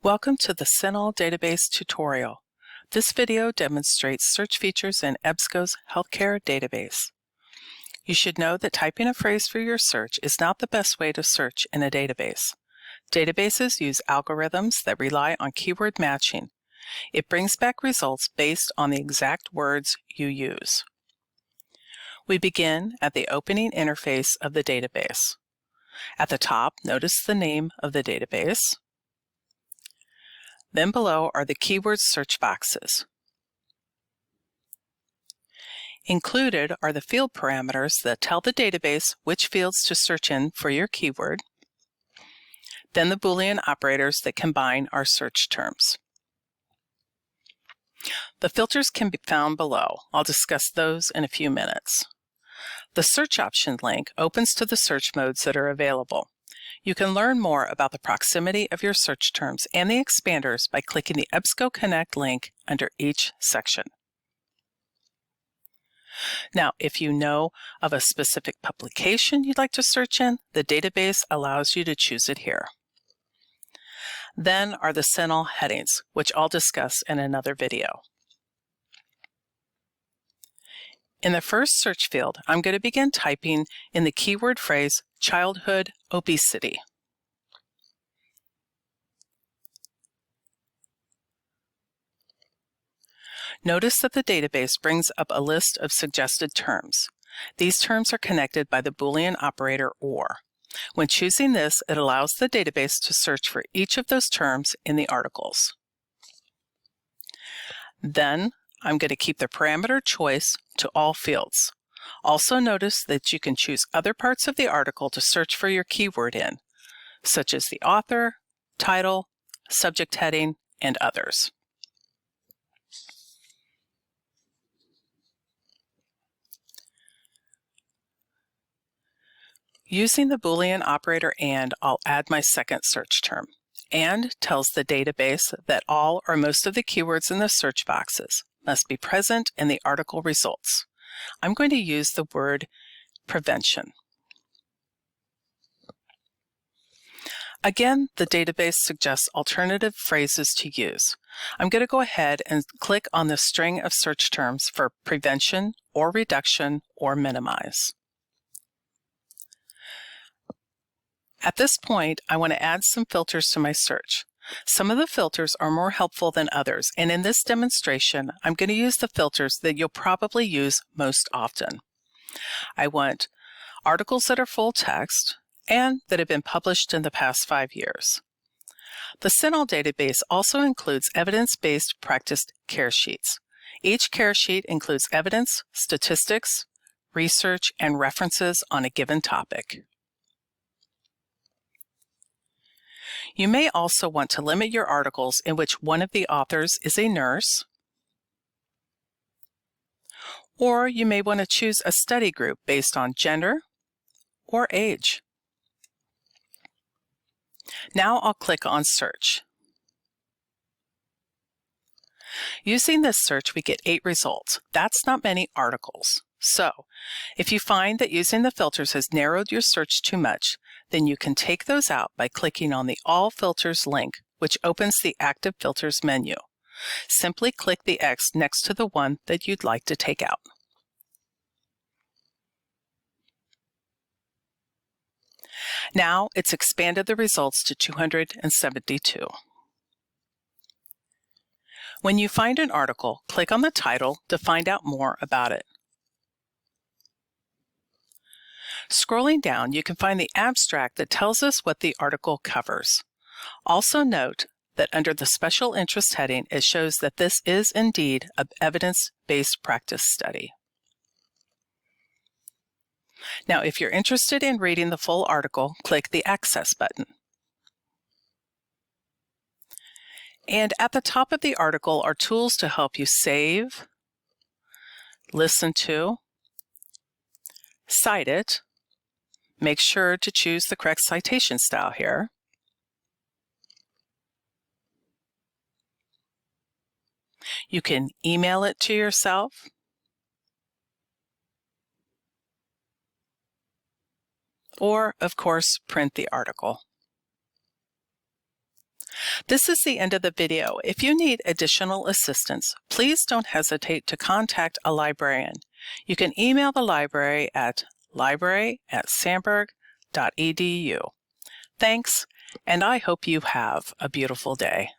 Welcome to the CINAHL Database tutorial. This video demonstrates search features in EBSCO's Healthcare Database. You should know that typing a phrase for your search is not the best way to search in a database. Databases use algorithms that rely on keyword matching. It brings back results based on the exact words you use. We begin at the opening interface of the database. At the top, notice the name of the database. Then below are the keyword search boxes. Included are the field parameters that tell the database which fields to search in for your keyword, then the Boolean operators that combine our search terms. The filters can be found below. I'll discuss those in a few minutes. The search option link opens to the search modes that are available. You can learn more about the proximity of your search terms and the expanders by clicking the EBSCO Connect link under each section. Now, if you know of a specific publication you'd like to search in, the database allows you to choose it here. Then are the CINAHL headings, which I'll discuss in another video. In the first search field, I'm going to begin typing in the keyword phrase childhood obesity. Notice that the database brings up a list of suggested terms. These terms are connected by the Boolean operator OR. When choosing this, it allows the database to search for each of those terms in the articles. Then, I'm going to keep the parameter choice to all fields. Also notice that you can choose other parts of the article to search for your keyword in, such as the author, title, subject heading, and others. Using the Boolean operator AND, I'll add my second search term. AND tells the database that all or most of the keywords in the search boxes must be present in the article results. I'm going to use the word prevention. Again, the database suggests alternative phrases to use. I'm going to go ahead and click on the string of search terms for prevention or reduction or minimize. At this point, I want to add some filters to my search. Some of the filters are more helpful than others, and in this demonstration, I'm going to use the filters that you'll probably use most often. I want articles that are full text and that have been published in the past 5 years. The CINAHL database also includes evidence-based practice care sheets. Each care sheet includes evidence, statistics, research, and references on a given topic. You may also want to limit your articles in which one of the authors is a nurse, or you may want to choose a study group based on gender or age. Now I'll click on Search. Using this search, we get 8 results. That's not many articles. So, if you find that using the filters has narrowed your search too much, then you can take those out by clicking on the All Filters link, which opens the Active Filters menu. Simply click the X next to the one that you'd like to take out. Now it's expanded the results to 272. When you find an article, click on the title to find out more about it. Scrolling down, you can find the abstract that tells us what the article covers. Also note that under the Special Interest heading, it shows that this is indeed an evidence-based practice study. Now, if you're interested in reading the full article, click the Access button. And at the top of the article are tools to help you save, listen to, cite it. Make sure to choose the correct citation style here. You can email it to yourself. Or, of course, print the article. This is the end of the video. If you need additional assistance, please don't hesitate to contact a librarian. You can email the library at library@sandburg.edu. Thanks, and I hope you have a beautiful day.